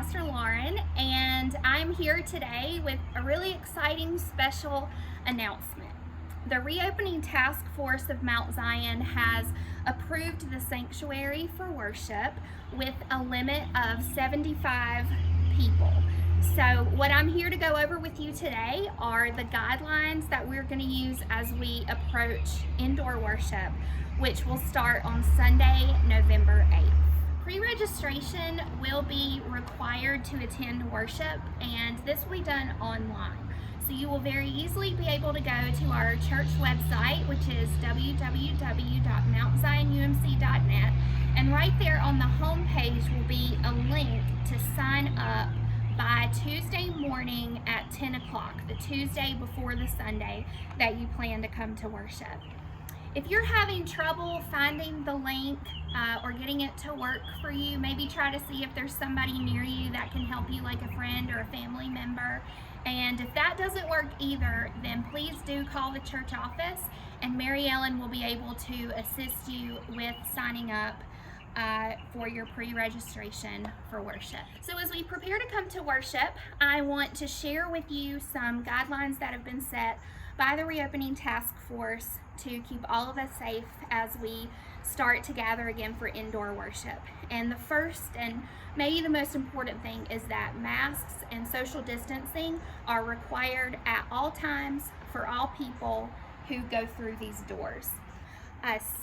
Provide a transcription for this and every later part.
Pastor Lauren, and I'm here today with a really exciting special announcement. The Reopening Task Force of Mount Zion has approved the sanctuary for worship with a limit of 75 people. So what I'm here to go over with you today are the guidelines that we're going to use as we approach indoor worship, which will start on Sunday, November 8th. Pre-registration will be required to attend worship, and this will be done online. So you will very easily be able to go to our church website, which is www.mountzionumc.net, and right there on the home page will be a link to sign up by Tuesday morning at 10 o'clock, the Tuesday before the Sunday that you plan to come to worship. If you're having trouble finding the link or getting it to work for you, maybe try to see if there's somebody near you that can help you, like a friend or a family member. And if that doesn't work either, then please do call the church office, and Mary Ellen will be able to assist you with signing up for your pre-registration for worship. So as we prepare to come to worship, I want to share with you some guidelines that have been set by the Reopening Task Force to keep all of us safe as we start to gather again for indoor worship. And the first and maybe the most important thing is that masks and social distancing are required at all times for all people who go through these doors.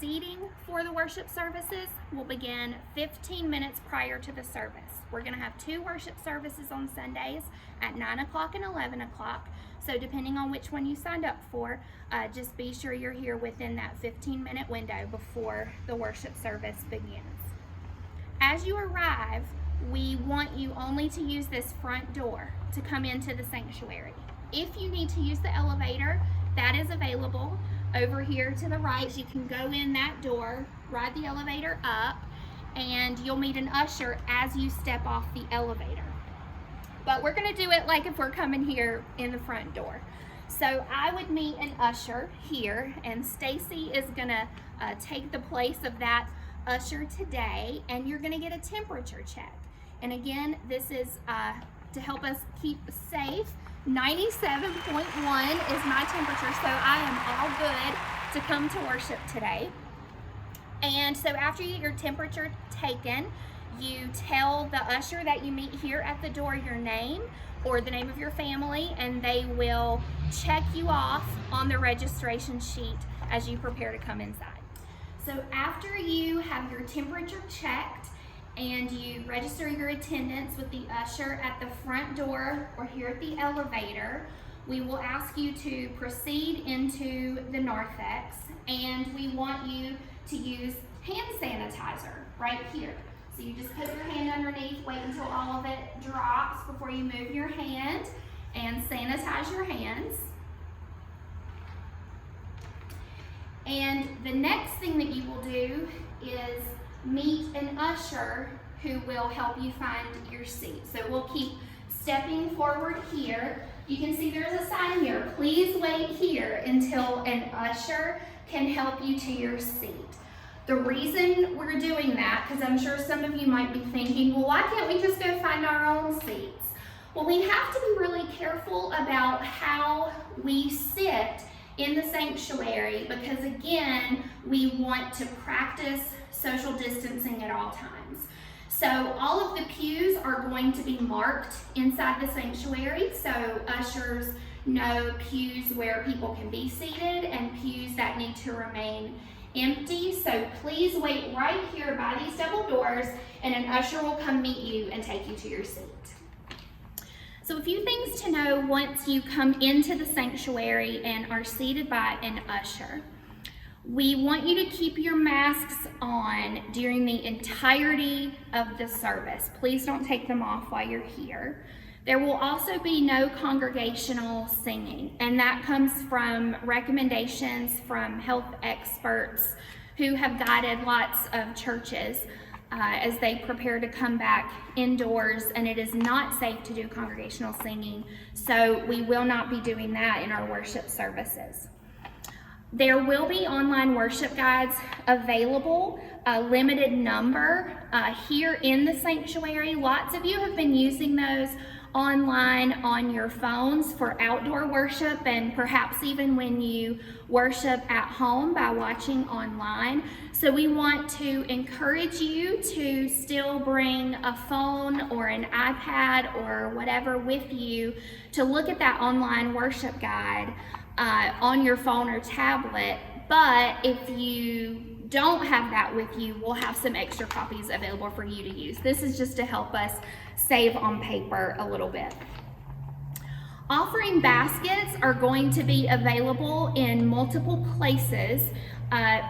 Seating for the worship services will begin 15 minutes prior to the service. We're going to have two worship services on Sundays at 9 o'clock and 11 o'clock. So depending on which one you signed up for, just be sure you're here within that 15-minute window before the worship service begins. As you arrive, we want you only to use this front door to come into the sanctuary. If you need to use the elevator, that is available over here to the right. You can go in that door, ride the elevator up, and you'll meet an usher as you step off the elevator. But we're going to do it like if we're coming here in the front door. So I would meet an usher here, and Stacey is going to take the place of that usher today, and you're going to get a temperature check. And again, this is to help us keep safe. 97.1 is my temperature, so I am all good to come to worship today. And so after you get your temperature taken, you tell the usher that you meet here at the door your name or the name of your family, and they will check you off on the registration sheet as you prepare to come inside. So after you have your temperature checked and you register your attendance with the usher at the front door or here at the elevator, we will ask you to proceed into the narthex, and we want you to use hand sanitizer right here. So you just put your hand underneath, wait until all of it drops before you move your hand, and sanitize your hands. And the next thing that you will do is meet an usher who will help you find your seat. So we'll keep stepping forward here. You can see there's a sign here. Please wait here until an usher can help you to your seat. The reason we're doing that, because I'm sure some of you might be thinking, well, why can't we just go find our own seats? Well, we have to be really careful about how we sit in the sanctuary, because again, we want to practice social distancing at all times. So all of the pews are going to be marked inside the sanctuary, so ushers know pews where people can be seated and pews that need to remain empty. So please wait right here by these double doors, and an usher will come meet you and take you to your seat. So a few things to know once you come into the sanctuary and are seated by an usher. We want you to keep your masks on during the entirety of the service. Please don't take them off while you're here. There will also be no congregational singing, and that comes from recommendations from health experts who have guided lots of churches as they prepare to come back indoors, and it is not safe to do congregational singing, so we will not be doing that in our worship services. There will be online worship guides available, a limited number here in the sanctuary. Lots of you have been using those online on your phones for outdoor worship, and perhaps even when you worship at home by watching online. So we want to encourage you to still bring a phone or an iPad or whatever with you to look at that online worship guide on your phone or tablet. But if you don't have that with you, we'll have some extra copies available for you to use. This is just to help us save on paper a little bit. Offering baskets are going to be available in multiple places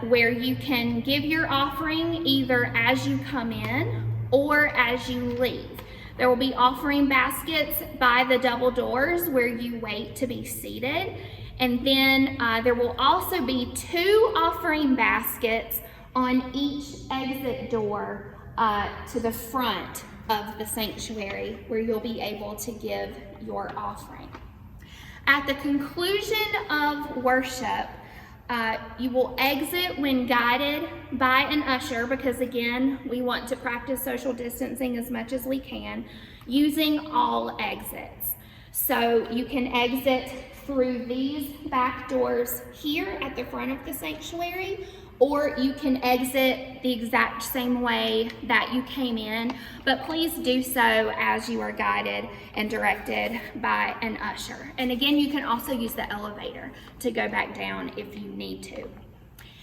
where you can give your offering either as you come in or as you leave. There will be offering baskets by the double doors where you wait to be seated. And then there will also be 2 offering baskets on each exit door to the front of the sanctuary where you'll be able to give your offering. At the conclusion of worship, you will exit when guided by an usher, because again, we want to practice social distancing as much as we can, using all exits. So you can exit through these back doors here at the front of the sanctuary, or you can exit the exact same way that you came in, but please do so as you are guided and directed by an usher. And again, you can also use the elevator to go back down if you need to.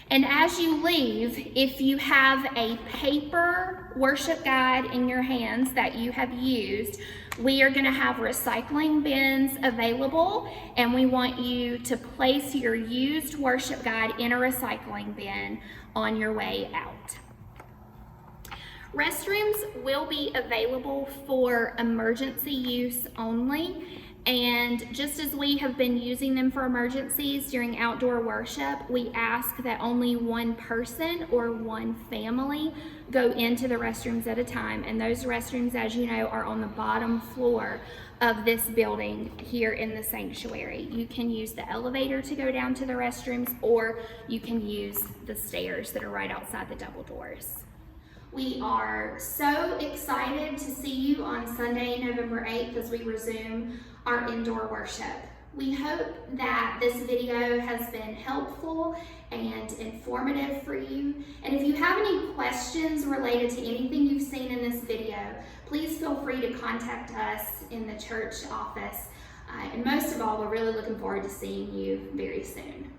And as you leave, if you have a paper worship guide in your hands that you have used, we are going to have recycling bins available, and we want you to place your used worship guide in a recycling bin on your way out. Restrooms will be available for emergency use only. And just as we have been using them for emergencies during outdoor worship, we ask that only one person or one family go into the restrooms at a time. And those restrooms, as you know, are on the bottom floor of this building here in the sanctuary. You can use the elevator to go down to the restrooms, or you can use the stairs that are right outside the double doors. We are so excited to see you on Sunday, November 8th, as we resume our indoor worship. We hope that this video has been helpful and informative for you. And if you have any questions related to anything you've seen in this video, please feel free to contact us in the church office. And most of all, we're really looking forward to seeing you very soon.